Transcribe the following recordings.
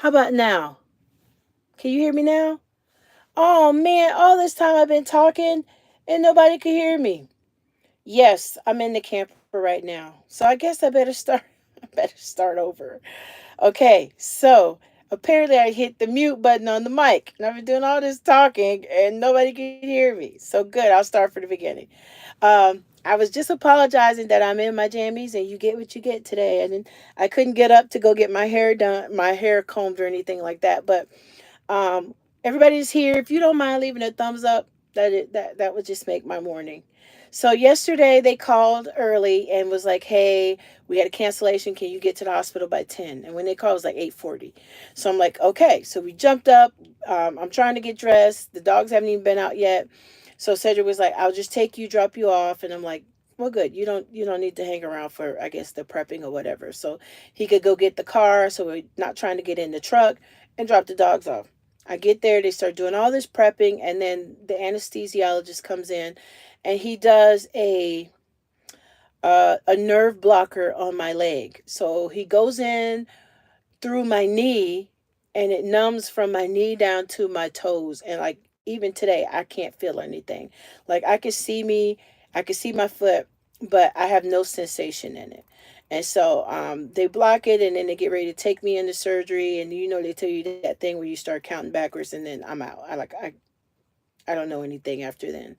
How about now? Can you hear me now? Oh man, all this time I've been talking and nobody could hear me. Yes, I'm in the camper right now. So I guess I better start I better start over. Okay, so apparently I hit the mute button on the mic. And I've been doing all this talking and nobody can hear me. So good, I'll start from the beginning. I was just apologizing that I'm in my jammies and you get what you get today. And then I couldn't get up to go get my hair done, my hair combed or anything like that. But um, everybody's here. If you don't mind leaving a thumbs up, that would just make my morning. So yesterday they called early and was like, "Hey, we had a cancellation. Can you get to the hospital by 10?" And when they called, it was like 8:40. So I'm like, "Okay." So we jumped up. I'm trying to get dressed. The dogs haven't even been out yet. So Cedric was like, "I'll just take you, drop you off," and I'm like, "Well, good. You don't need to hang around for I guess the prepping or whatever." So he could go get the car. So we're not trying to get in the truck and drop the dogs off. I get there, they start doing all this prepping, and then the anesthesiologist comes in, and he does a nerve blocker on my leg. So he goes in through my knee, and it numbs from my knee down to my toes, and like even today, I can't feel anything. Like I can see my foot, but I have no sensation in it. And so they block it, and then they get ready to take me into surgery. And they tell you that thing where you start counting backwards, and then I'm out. I don't know anything after then.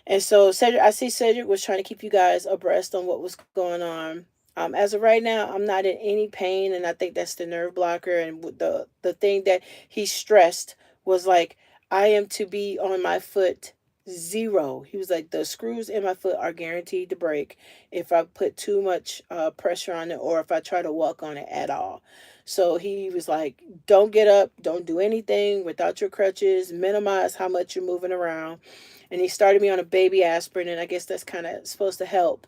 And so Cedric, I see Cedric was trying to keep you guys abreast on what was going on. As of right now, I'm not in any pain, and I think that's the nerve blocker. And the thing that he stressed was like, I am to be on my foot zero. He was like, the screws in my foot are guaranteed to break if I put too much pressure on it or if I try to walk on it at all. So he was like, don't get up, don't do anything without your crutches, minimize how much you're moving around. And he started me on a baby aspirin, and I guess that's kind of supposed to help.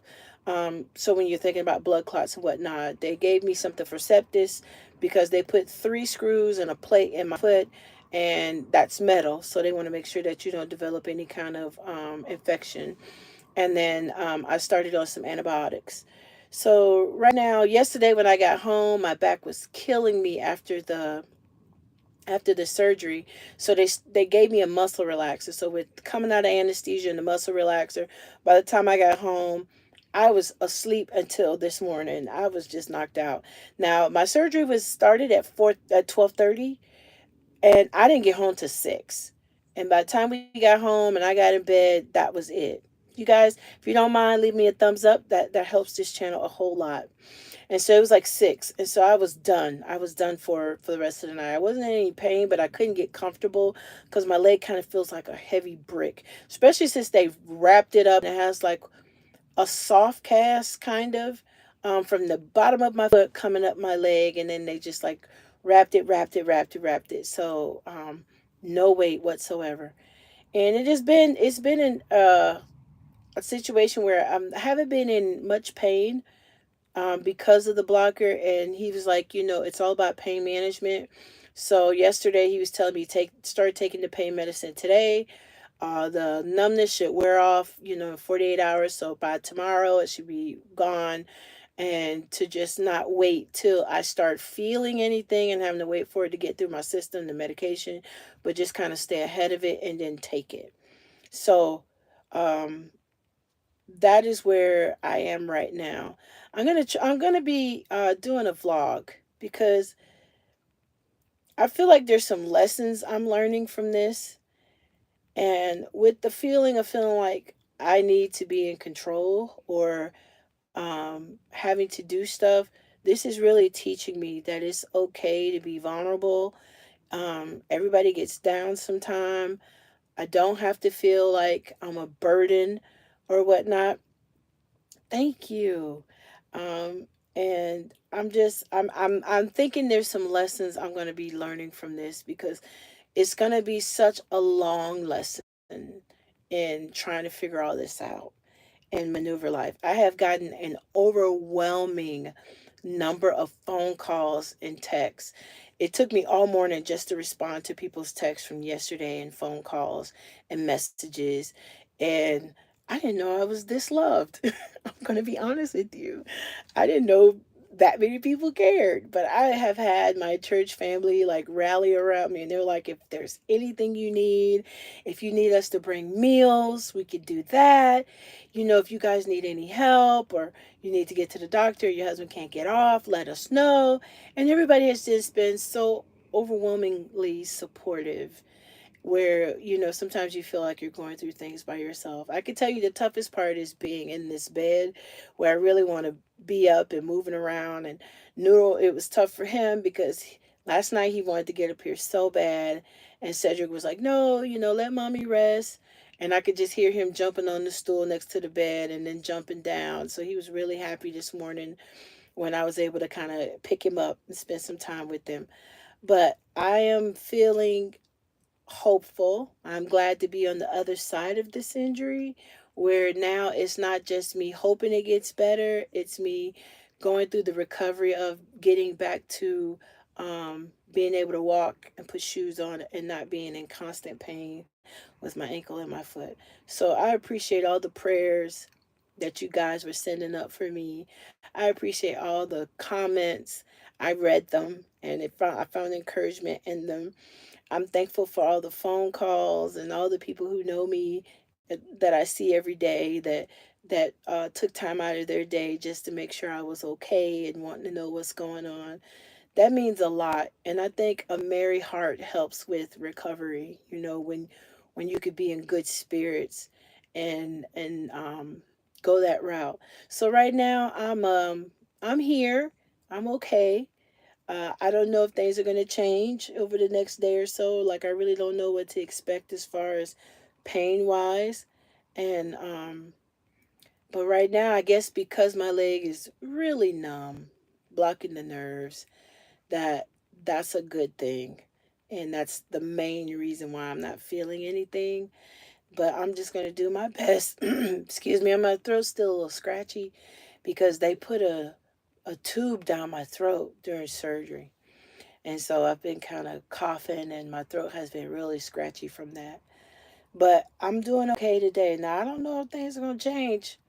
So when you're thinking about blood clots and whatnot, they gave me something for septis because they put 3 screws and a plate in my foot, and that's metal, so they want to make sure that you don't develop any kind of infection. And then I started on some antibiotics. So right now, yesterday when I got home, my back was killing me after the surgery. So they gave me a muscle relaxer. So with coming out of anesthesia and the muscle relaxer, by the time I got home, I was asleep until this morning. I was just knocked out. Now my surgery was started at 12:30, and I didn't get home till 6. And by the time we got home and I got in bed, that was it. You guys, if you don't mind, leave me a thumbs up. That helps this channel a whole lot. And so it was like 6, and so I was done. I was done for the rest of the night. I wasn't in any pain, but I couldn't get comfortable because my leg kind of feels like a heavy brick, especially since they wrapped it up and it has like a soft cast kind of from the bottom of my foot coming up my leg, and then they just like wrapped it. So no weight whatsoever, and it's been a situation where I haven't been in much pain because of the blocker. And he was like, it's all about pain management. So yesterday he was telling me start taking the pain medicine today. The numbness should wear off, in 48 hours. So by tomorrow it should be gone. And to just not wait till I start feeling anything and having to wait for it to get through my system, the medication, but just kind of stay ahead of it and then take it. So um, that is where I am right now. I'm gonna be doing a vlog because I feel like there's some lessons I'm learning from this, and with the feeling of feeling like I need to be in control or having to do stuff. This is really teaching me that it's okay to be vulnerable. Everybody gets down sometime. I don't have to feel like I'm a burden or whatnot. Thank you. Um, and I'm thinking there's some lessons I'm going to be learning from this because it's going to be such a long lesson in trying to figure all this out and maneuver life. I have gotten an overwhelming number of phone calls and texts. It took me all morning just to respond to people's texts from yesterday and phone calls and messages. And I didn't know I was this loved. I'm going to be honest with you. I didn't know. that many people cared. But I have had my church family like rally around me, and they're like, if there's anything you need, if you need us to bring meals, we could do that. If you guys need any help, or you need to get to the doctor, your husband can't get off, let us know. And everybody has just been so overwhelmingly supportive, where sometimes you feel like you're going through things by yourself. I can tell you the toughest part is being in this bed, where I really want to be up and moving around. And Noodle, it was tough for him because last night he wanted to get up here so bad, and Cedric was like, no, let mommy rest. And I could just hear him jumping on the stool next to the bed and then jumping down. So he was really happy this morning when I was able to kind of pick him up and spend some time with him. But I am feeling hopeful. I'm glad to be on the other side of this injury, where now it's not just me hoping it gets better, it's me going through the recovery of getting back to being able to walk and put shoes on and not being in constant pain with my ankle and my foot. So I appreciate all the prayers that you guys were sending up for me. I appreciate all the comments. I read them, and I found encouragement in them. I'm thankful for all the phone calls and all the people who know me, that I see every day, that took time out of their day just to make sure I was okay and wanting to know what's going on. That means a lot, and I think a merry heart helps with recovery. When you could be in good spirits and go that route. So right now I'm here. I'm okay. I don't know if things are going to change over the next day or so. Like, I really don't know what to expect as far as pain wise. And, but right now, I guess because my leg is really numb, blocking the nerves, that that's a good thing. And that's the main reason why I'm not feeling anything. But I'm just going to do my best. Excuse me, my throat's still a little scratchy because they put a tube down my throat during surgery. And so I've been kind of coughing, and my throat has been really scratchy from that. But I'm doing okay today. Now, I don't know if things are going to change,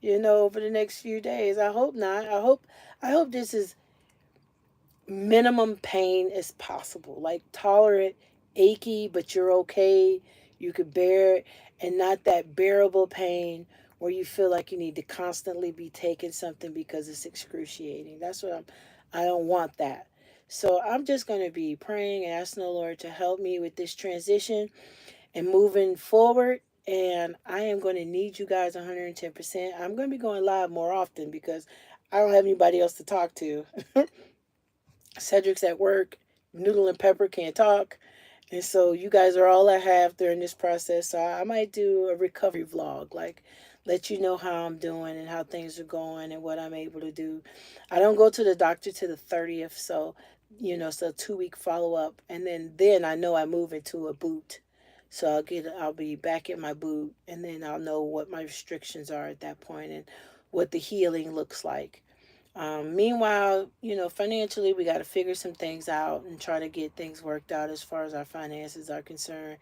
over the next few days. I hope not. I hope this is minimum pain as possible. Like, tolerant, achy, but you're okay. You could bear it, and not that bearable pain where you feel like you need to constantly be taking something because it's excruciating. I don't want that. So I'm just going to be praying and asking the Lord to help me with this transition and moving forward. And I am going to need you guys 110%. I'm going to be going live more often because I don't have anybody else to talk to. Cedric's at work. Noodle and Pepper can't talk. And so you guys are all I have during this process. So I might do a recovery vlog, like let you know how I'm doing and how things are going and what I'm able to do. I don't go to the doctor to the 30th, so so 2-week follow up, and then I know I move into a boot. So I'll be back in my boot, and then I'll know what my restrictions are at that point and what the healing looks like. Meanwhile, financially, we got to figure some things out and try to get things worked out as far as our finances are concerned.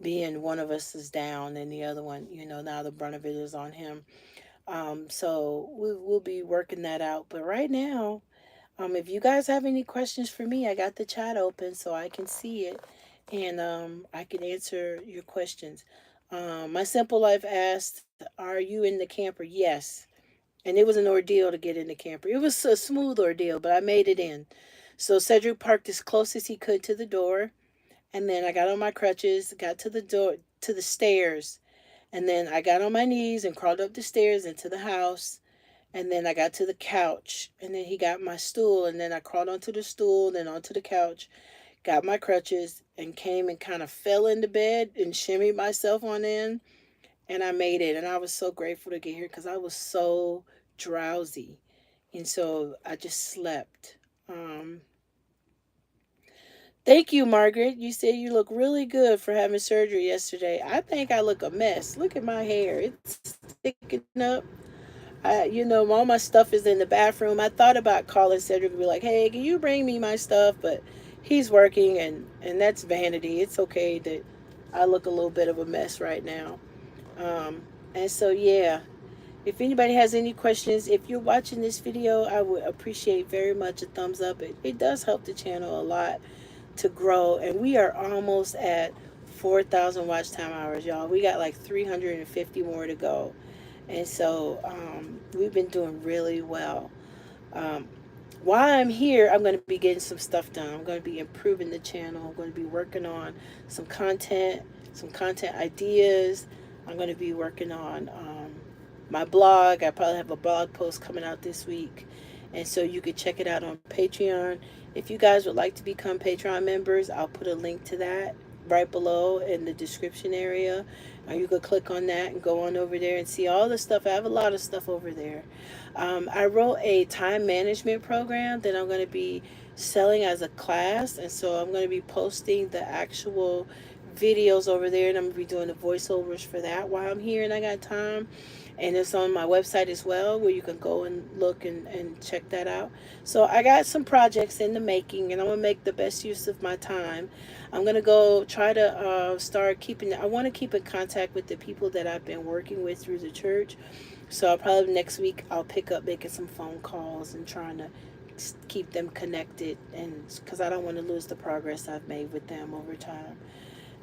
Being one of us is down and the other one, now the brunt of it is on him. So we'll be working that out. But right now, if you guys have any questions for me, I got the chat open so I can see it, and I can answer your questions. My Simple Life asked, are you in the camper? Yes. And it was an ordeal to get in the camper. It was a smooth ordeal, but I made it in. So Cedric parked as close as he could to the door, and then I got on my crutches, got to the door, to the stairs, and then I got on my knees and crawled up the stairs into the house, and then I got to the couch, and then he got my stool, and then I crawled onto the stool, then onto the couch, got my crutches, and came and kind of fell into bed and shimmied myself on in, and I made it. And I was so grateful to get here because I was so drowsy. And so I just slept. Um, Thank you, Margaret. You said you look really good for having surgery yesterday. I think I look a mess. Look at my hair. It's sticking up. All my stuff is in the bathroom. I thought about calling Cedric and be like, hey, can you bring me my stuff? But he's working, and that's vanity. It's okay that I look a little bit of a mess right now. Um, and so, yeah. If anybody has any questions, if you're watching this video, I would appreciate very much a thumbs up. It does help the channel a lot to grow, and we are almost at 4,000 watch time hours, y'all. We got like 350 more to go, and so we've been doing really well. Um, while I'm here, I'm going to be getting some stuff done. I'm going to be improving the channel. I'm going to be working on some content, some content ideas. I'm going to be working on my blog. I probably have a blog post coming out this week. And so you could check it out on Patreon. If you guys would like to become Patreon members, I'll put a link to that right below in the description area. Or you could click on that and go on over there and see all the stuff. I have a lot of stuff over there. I wrote a time management program that I'm going to be selling as a class. And so I'm going to be posting the actual videos over there. And I'm going to be doing the voiceovers for that while I'm here and I got time. And it's on my website as well, where you can go and look and check that out. So I got some projects in the making, and I'm going to make the best use of my time. I'm going to go try to start keeping, I want to keep in contact with the people that I've been working with through the church. So I'll probably next week I'll pick up making some phone calls and trying to keep them connected, and because I don't want to lose the progress I've made with them over time.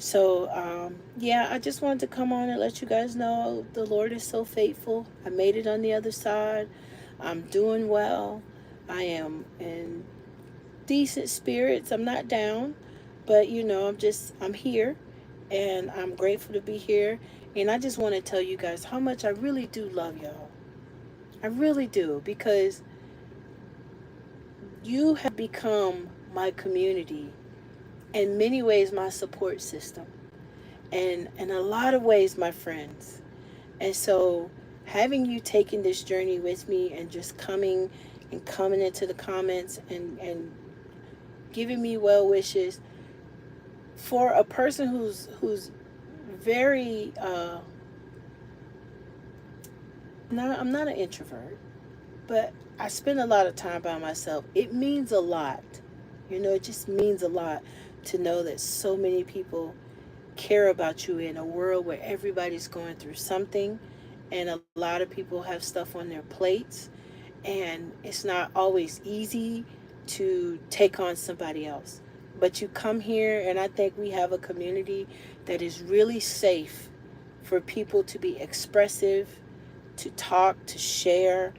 So, yeah, I just wanted to come on and let you guys know the Lord is so faithful. I made it on the other side. I'm doing well. I am in decent spirits. I'm not down, but I'm here and I'm grateful to be here. And I just want to tell you guys how much I really do love y'all. I really do, because you have become my community, in many ways my support system, and in a lot of ways my friends. And so having you taking this journey with me and just coming into the comments and giving me well wishes, for a person who's very I'm not an introvert, but I spend a lot of time by myself. It means a lot. It just means a lot to know that so many people care about you in a world where everybody's going through something, and a lot of people have stuff on their plates, and it's not always easy to take on somebody else. But you come here, and I think we have a community that is really safe for people to be expressive, to talk, to share,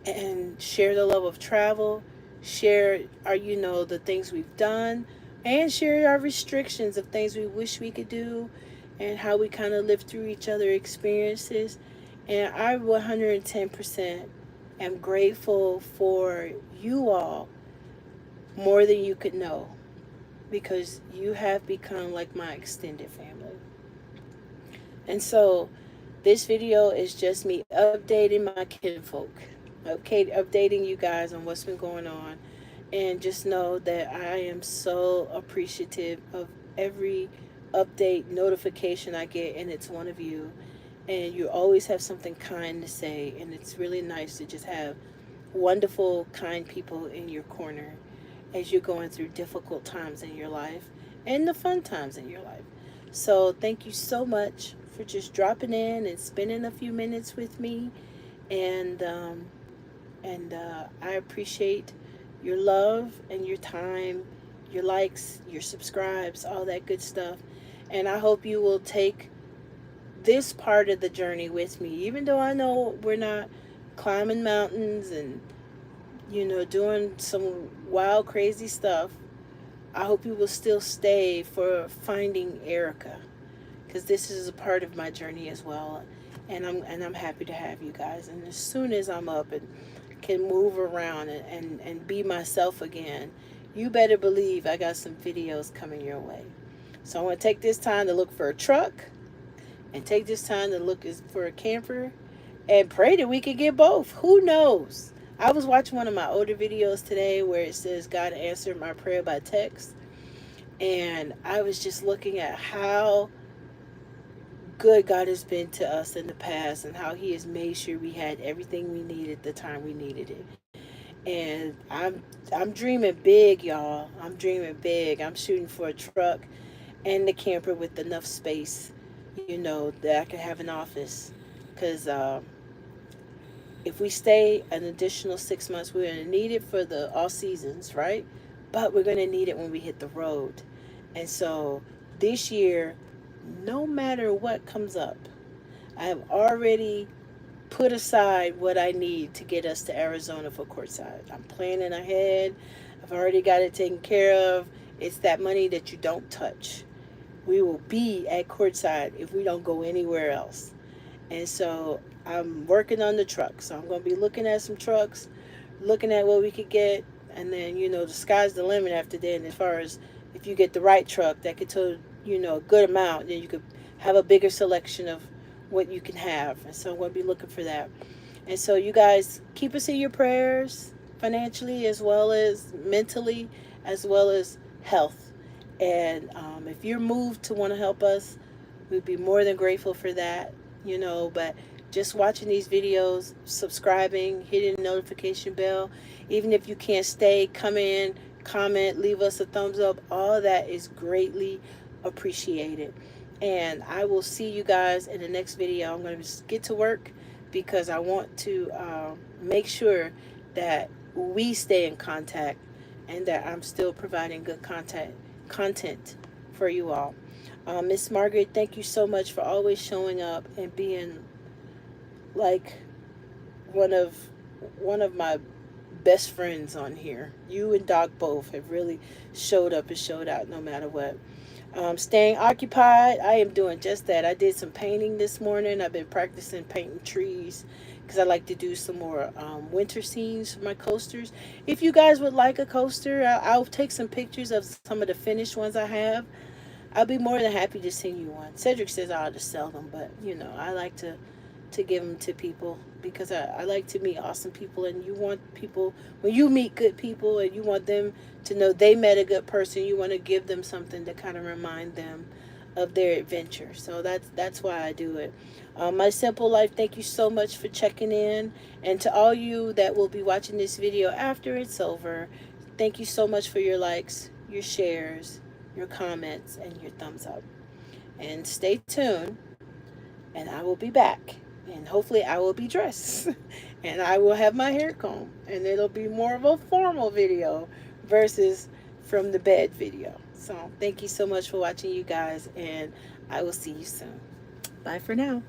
and share the love of travel, share our the things we've done, and share our restrictions of things we wish we could do, and how we kind of live through each other experiences. And I 110% am grateful for you all more than you could know, because you have become like my extended family. And so this video is just me updating my kinfolk. Okay, updating you guys on what's been going on. And just know that I am so appreciative of every update notification I get, and it's one of you. And you always have something kind to say, and it's really nice to just have wonderful, kind people in your corner as you're going through difficult times in your life and the fun times in your life. So thank you so much for just dropping in and spending a few minutes with me. And I appreciate your love and your time, your likes, your subscribes, all that good stuff. And I hope you will take this part of the journey with me, even though I know we're not climbing mountains and doing some wild, crazy stuff. I hope you will still stay for finding Erica, because this is a part of my journey as well. And I'm happy to have you guys. And as soon as I'm up and can move around and be myself again, you better believe I got some videos coming your way. So I want to take this time to look for a truck, and take this time to look for a camper, and pray that we could get both. Who knows? I was watching one of my older videos today where it says God answered my prayer by text, and I was just looking at how good God has been to us in the past, and how he has made sure we had everything we needed the time we needed it. And I'm dreaming big, y'all. I'm dreaming big. I'm shooting for a truck and the camper with enough space, that I can have an office. Because If we stay an additional 6 months, we're going to need it for the all seasons, right? But we're going to need it when we hit the road. And so this year, no matter what comes up, I have already put aside what I need to get us to Arizona for courtside. I'm planning ahead. I've already got it taken care of. It's that money that you don't touch. We will be at courtside if we don't go anywhere else. And so I'm working on the truck. So I'm going to be looking at some trucks, looking at what we could get. And then, the sky's the limit after that. And as far as if you get the right truck that could tow, a good amount, then you could have a bigger selection of what you can have. And so I'm going to be looking for that. And so you guys keep us in your prayers, financially as well as mentally, as well as health. And if you're moved to want to help us, we'd be more than grateful for that. But just watching these videos, subscribing, hitting the notification bell, even if you can't stay, come in, comment, leave us a thumbs up. All that is greatly appreciated. And I will see you guys in the next video. I'm going to just get to work because I want to make sure that we stay in contact and that I'm still providing good content for you all. Miss Margaret, thank you so much for always showing up and being like one of one of my best friends on here. You and Doc both have really showed up and showed out no matter what. Staying occupied, I am doing just that. I did some painting this morning. I've been practicing painting trees because I like to do some more winter scenes for my coasters. If you guys would like a coaster, I'll take some pictures of some of the finished ones I have. I'll be more than happy to send you one. Cedric says I ought to sell them, but I like to give them to people because I like to meet awesome people, and you want people, when you meet good people and you want them to know they met a good person, you want to give them something to kind of remind them of their adventure. So that's why I do it. My simple life, thank you so much for checking in, and to all you that will be watching this video after it's over, thank you so much for your likes, your shares, your comments, and your thumbs up. And stay tuned, and I will be back. And hopefully I will be dressed. And I will have my hair combed. And it'll be more of a formal video versus from the bed video. So thank you so much for watching, you guys. And I will see you soon. Bye for now.